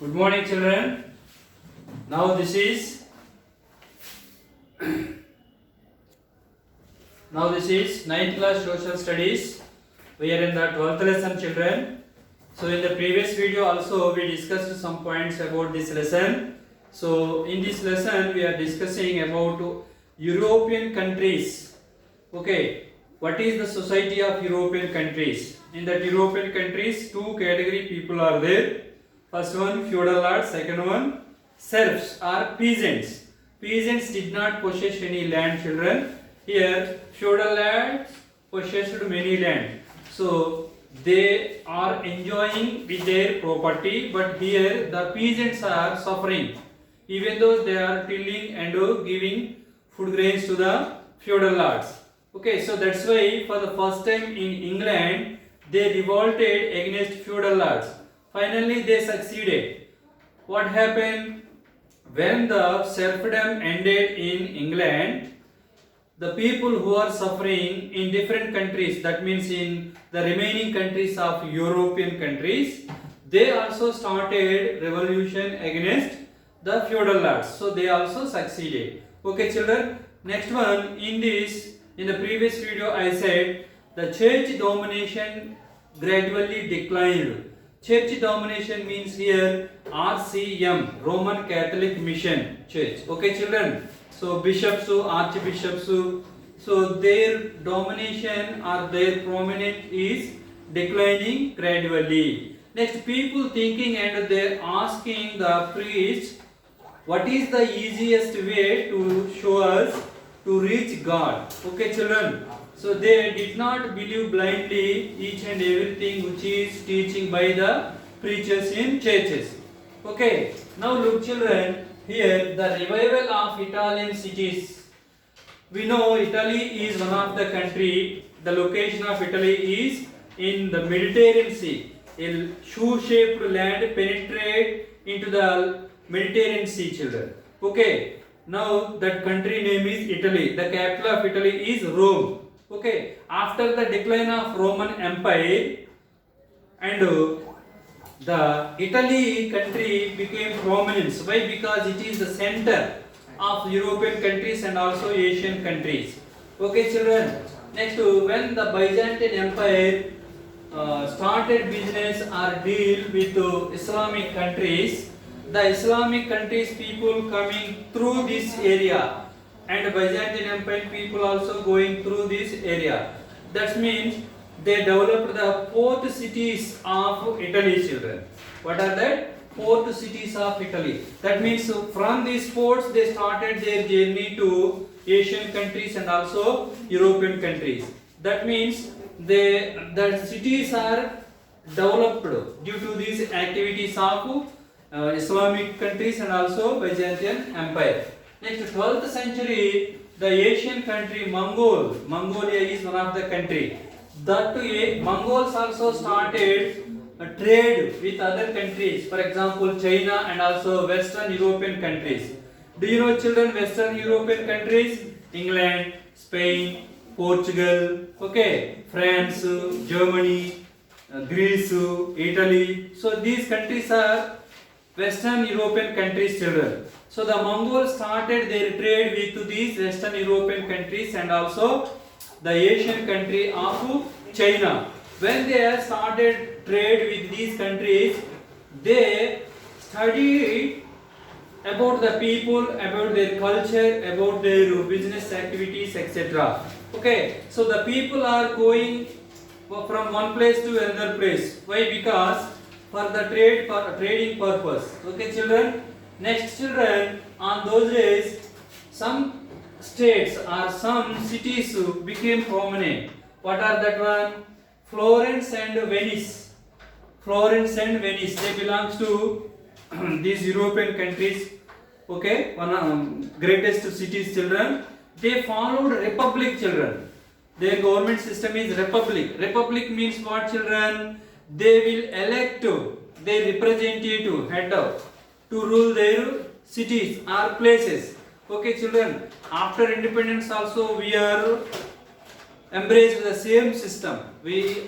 Good morning, children. Now this is ninth class social studies. We are in the 12th lesson, children. So in the previous video also we discussed some points about this lesson. So in this lesson we are discussing about European countries. Okay, what is the society of European countries? In that European countries, two category people are there. First one feudal lords, second one serfs or peasants. Peasants did not possess any land, children. Here feudal lords possessed many land. So they are enjoying with their property, but here the peasants are suffering, even though they are tilling and giving food grains to the feudal lords. Okay, so that's why for the first time in England they revolted against feudal lords. Finally they succeeded. What happened? When the serfdom ended in England, the people who are suffering in different countries, that means in the remaining countries of European countries, they also started revolution against the feudal lords. So they also succeeded. Okay, children, next one, in the previous video I said the church domination gradually declined. Church domination means here RCM, Roman Catholic Mission Church. Okay, children. So bishops, archbishops, so their domination or their prominence is declining gradually. Next, people thinking and they asking the priest, what is the easiest way to show us to reach God? Okay, children. So they did not believe blindly each and everything which is teaching by the preachers in churches. Okay, now look, children, here the revival of Italian cities. We know Italy is one of the country. The location of Italy is in the Mediterranean Sea. A shoe-shaped land penetrate into the Mediterranean Sea, children. Okay, now that country name is Italy. The capital of Italy is Rome. Okay, after the decline of Roman Empire and the Italy country became prominent. Why? Because it is the center of European countries and also Asian countries. Okay, children. Next, when the Byzantine Empire started business or deal with Islamic countries, the Islamic countries people coming through this area, and Byzantine Empire people also going through this area. That means they developed the port cities of Italy, children. What are that? Port cities of Italy. That means from these ports they started their journey to Asian countries and also European countries. That means the cities are developed due to these activities of Islamic countries and also Byzantine Empire. Next, 12th century, the Asian country Mongolia is one of the country. That Mongols also started a trade with other countries, for example China and also Western European countries. Do you know, children, Western European countries? England, Spain, Portugal, okay, France, Germany, Greece, Italy. So these countries are Western European countries, children. So the Mongols started their trade with these Western European countries and also the Asian country of China. When they have started trade with these countries, they studied about the people, about their culture, about their business activities, etc. Okay, so the people are going from one place to another place. Why? Because for the trading purpose. Okay, children. Next, children, on those days, some states or some cities became prominent. What are that one? Florence and Venice. Florence and Venice. They belongs to these European countries. Okay, one greatest cities, children. They followed republic, children. Their government system is republic. Republic means what, children? They will elect their representative head of to rule their cities or places. Okay, children, after independence also we are embraced the same system.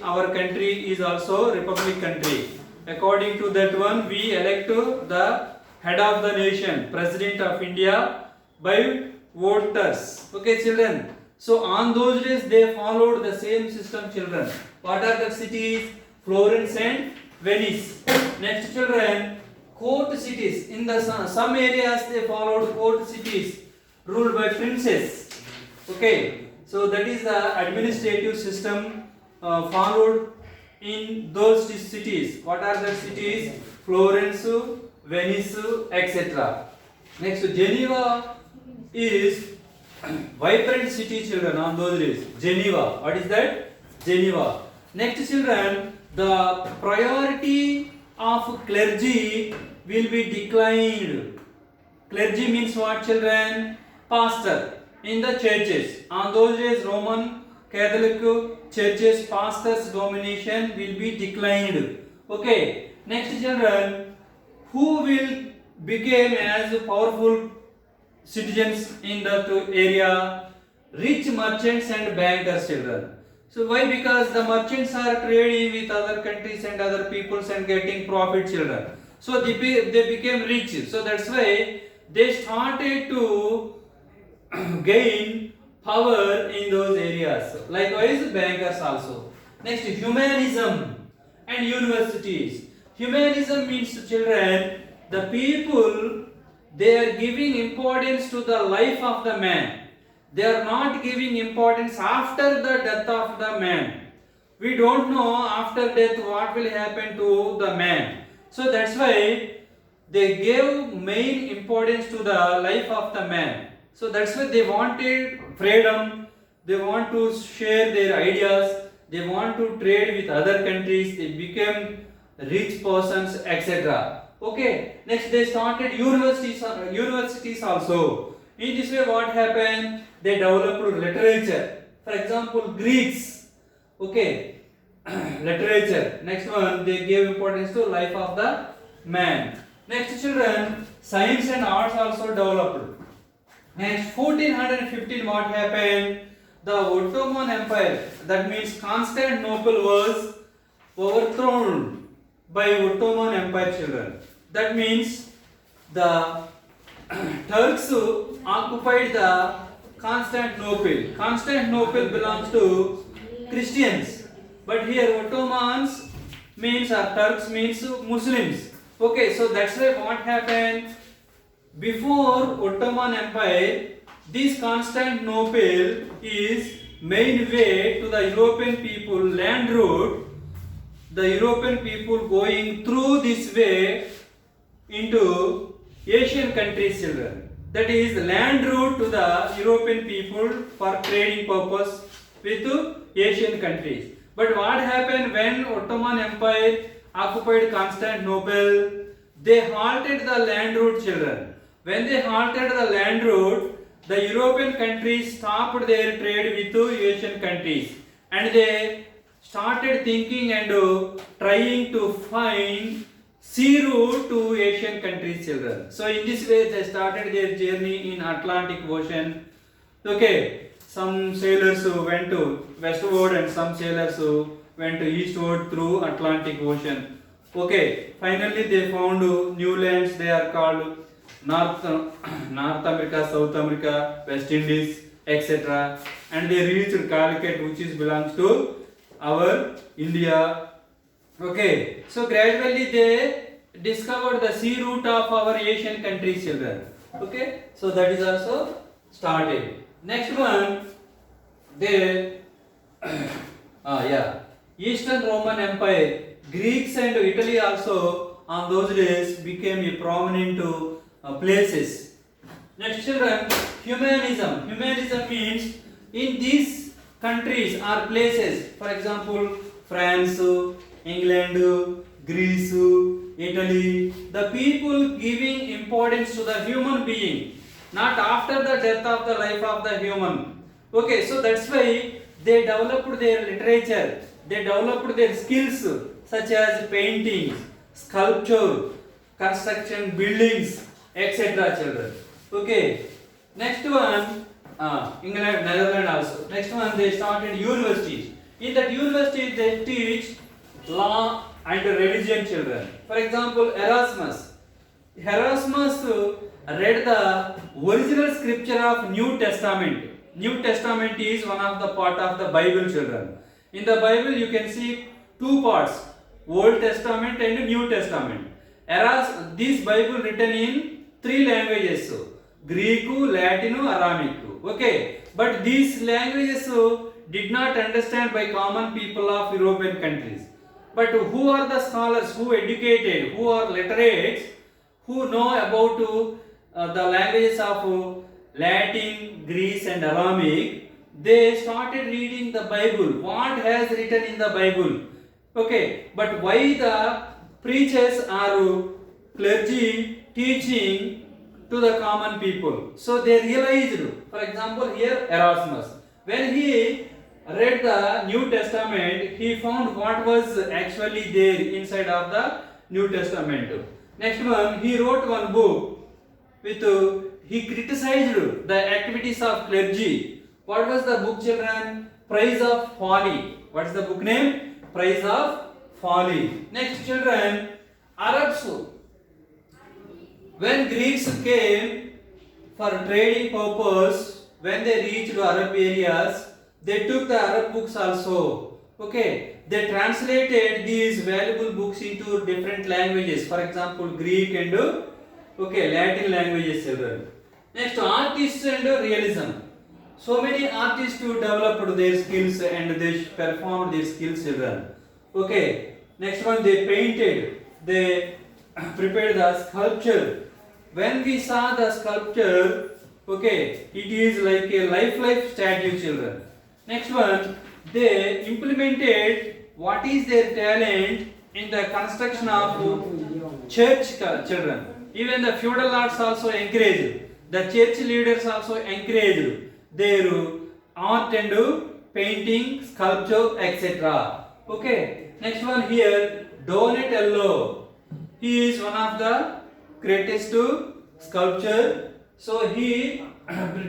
Our country is also republic country. according to that one, we elect the head of the nation, President of India, by voters. Okay, children. So on those days they followed the same system, children. What are the cities? Florence and Venice. Next, children, court cities. In the some areas they followed court cities ruled by princes. Okay, so that is the administrative system followed in those cities. What are the cities? Florence, Venice, etc. Next, Geneva is vibrant city, children, on those days. Geneva. What is that? Geneva. Next, children, the priority of clergy will be declined. Clergy means what, children? Pastor in the churches. On those days, Roman Catholic churches, pastors' domination will be declined. Okay. Next, children, who will become as powerful citizens in that area? Rich merchants and bankers, children. So why? Because the merchants are trading with other countries and other peoples and getting profit, children. So they became rich. So that's why they started to gain power in those areas. Likewise, bankers also. Next, humanism and universities. Humanism means, children, the people, they are giving importance to the life of the man. They are not giving importance after the death of the man. We don't know after death what will happen to the man. So that's why they gave main importance to the life of the man. So that's why they wanted freedom. They want to share their ideas. They want to trade with other countries. They became rich persons, etc. Okay. Next, they started universities also. In this way, what happened? They developed literature. For example, Greeks. Okay, literature. Next one, they gave importance to life of the man. Next, children, science and arts also developed. Next, 1415, what happened? The Ottoman Empire, that means Constantinople, was overthrown by Ottoman Empire, children. That means the Turks occupied the Constantinople. Constantinople belongs to Christians, but here Ottomans means, or Turks means Muslims. Okay, so that's why what happened? Before Ottoman Empire, this Constantinople is main way to the European people, land route. The European people going through this way into Asian countries, children. That is the land route to the European people for trading purpose with Asian countries. But what happened when Ottoman Empire occupied Constantinople? They halted the land route, children. When they halted the land route, the European countries stopped their trade with Asian countries, and they started thinking and trying to find sea route to Asian countries, children. So in this way they started their journey in Atlantic Ocean. Okay, some sailors went to westward and some sailors went to eastward through Atlantic Ocean. Okay, finally they found new lands. They are called North America, South America, West Indies, etc. And they reached Calicut, which is belongs to our India. Okay, so gradually they discovered the sea route of our Asian countries, children. Okay, so that is also started. Next one, they Eastern Roman Empire, Greeks and Italy also on those days became a prominent places. Next, children, humanism. Humanism means in these countries or places, for example, France, England, Greece, Italy, the people giving importance to the human being, not after the death of the life of the human. Okay, so that's why they developed their literature, they developed their skills such as painting, sculpture, construction, buildings, etc. children. Okay, next one, England, Netherlands also. Next one, they started universities. In that university they teach law, and religion, children. For example, Erasmus read the original scripture of New Testament. New Testament is one of the part of the Bible, children. In the Bible you can see two parts, Old Testament and New Testament. This Bible written in three languages, Greek, Latin, Aramaic. Okay, but these languages did not understand by common people of European countries. But who are the scholars, who educated, who are literates, who know about the languages of Latin, Greece and Aramaic? They started reading the Bible, what has written in the Bible. Okay, but why the preachers are clergy teaching to the common people? So they realized, for example here Erasmus, when he read the New Testament, he found what was actually there inside of the New Testament. Next one, he wrote one book with he criticized the activities of clergy. What was the book, children? Price of Folly. What is the book name? Price of Folly. Next, children, Arabs. When Greeks came for trading purpose, when they reached Arab areas, they took the Arab books also. Okay, they translated these valuable books into different languages. For example, Greek and Latin languages, children. Next, artists and realism. So many artists who developed their skills and they performed their skills, children. Okay, next one, they painted, they prepared the sculpture. When we saw the sculpture, okay, it is like a lifelike statue, children. Next one, they implemented what is their talent in the construction of church, children. Even the feudal arts also encouraged, the church leaders also encouraged their art and painting, sculpture, etc. Okay, next one here, Donatello. He is one of the greatest sculptor. So he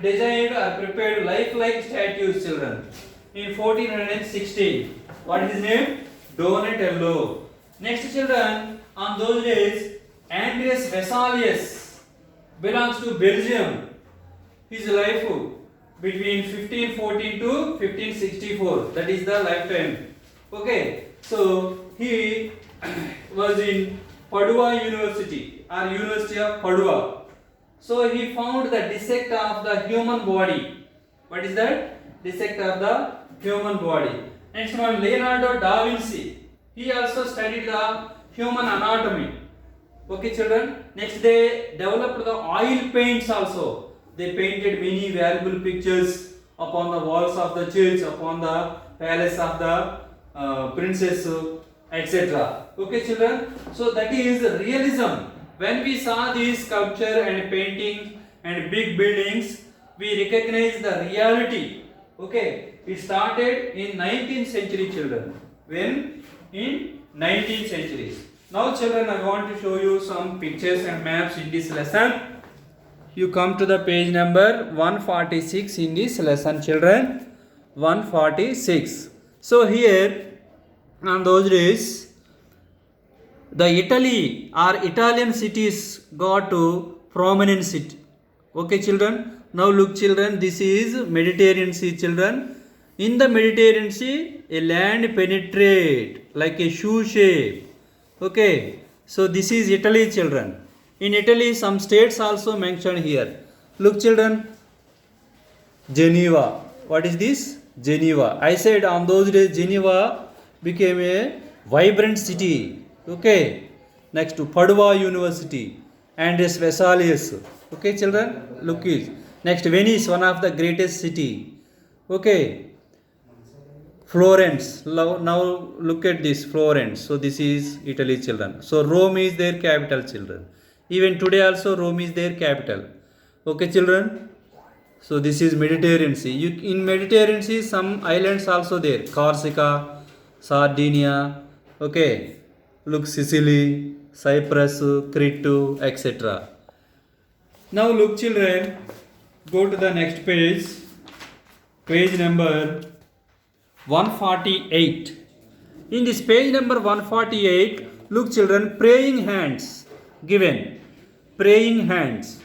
designed or prepared lifelike statues, children, in 1416. What is his name? Donatello. Next, children, on those days, Andreas Vesalius belongs to Belgium. His life between 1514 to 1564. That is the lifetime. Okay, so he was in Padua University or University of Padua. So he found the dissect of the human body. What is that? Dissect of the human body. Next one, Leonardo da Vinci. He also studied the human anatomy. Okay, children. Next, they developed the oil paints also. They painted many valuable pictures upon the walls of the church, upon the palace of the princess, etc. Okay, children. So that is realism. When we saw these sculpture and painting and big buildings, we recognize the reality. Okay, it started in 19th century, children. When? In 19th century. Now, children, I want to show you some pictures and maps in this lesson. You come to the page number 146 in this lesson, children. 146. So here, on those days, the Italy or Italian cities got to prominent city. Okay, children. Now look, children, this is Mediterranean Sea, children. In the Mediterranean Sea, a land penetrate like a shoe shape. Okay, so this is Italy, children. In Italy, some states also mentioned here. Look, children, Geneva. What is this? Geneva. I said on those days, Geneva became a vibrant city. Okay, next to Padua University and Vesalius. Okay, children, look it. Next, Venice, one of the greatest city. Okay, Florence. Now look at this, Florence. So this is Italy, children. So Rome is their capital, children. Even today also Rome is their capital. Okay, children. So this is Mediterranean Sea. In Mediterranean Sea, some islands also there. Corsica, Sardinia. Okay, look, Sicily, Cyprus, Crete, etc. Now look, children, go to the next page. Page number 148. In this page number 148, look children, praying hands given. Praying hands.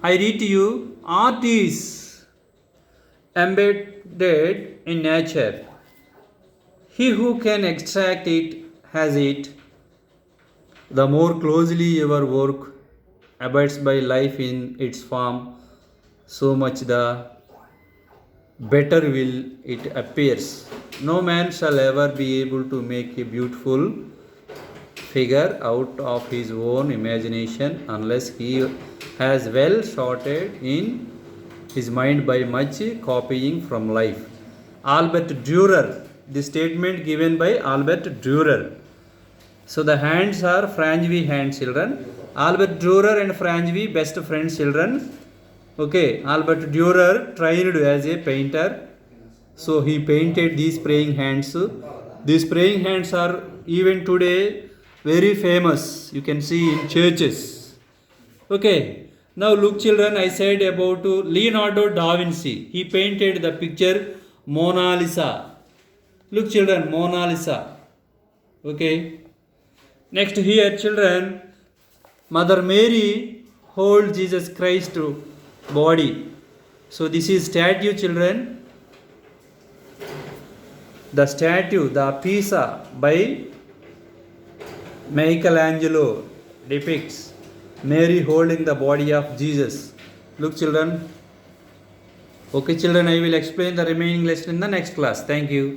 I read to you, art is embedded in nature. He who can extract it has it. The more closely your work abides by life in its form, so much the better will it appears. No man shall ever be able to make a beautiful figure out of his own imagination unless he has well sorted in his mind by much copying from life. Albert Dürer, the statement given by Albert Dürer. So the hands are Franjvi hands, children. Albert Dürer and Franjvi, best friends, children. Okay, Albert Dürer trained as a painter. So he painted these praying hands. These praying hands are even today very famous. You can see in churches. Okay. Now look children, I said about Leonardo da Vinci. He painted the picture Mona Lisa. Look children, Mona Lisa. Okay. Next here children, Mother Mary holds Jesus Christ body. So this is statue children. The statue, the Pisa by Michelangelo depicts Mary holding the body of Jesus. Look children. Okay children, I will explain the remaining lesson in the next class. Thank you.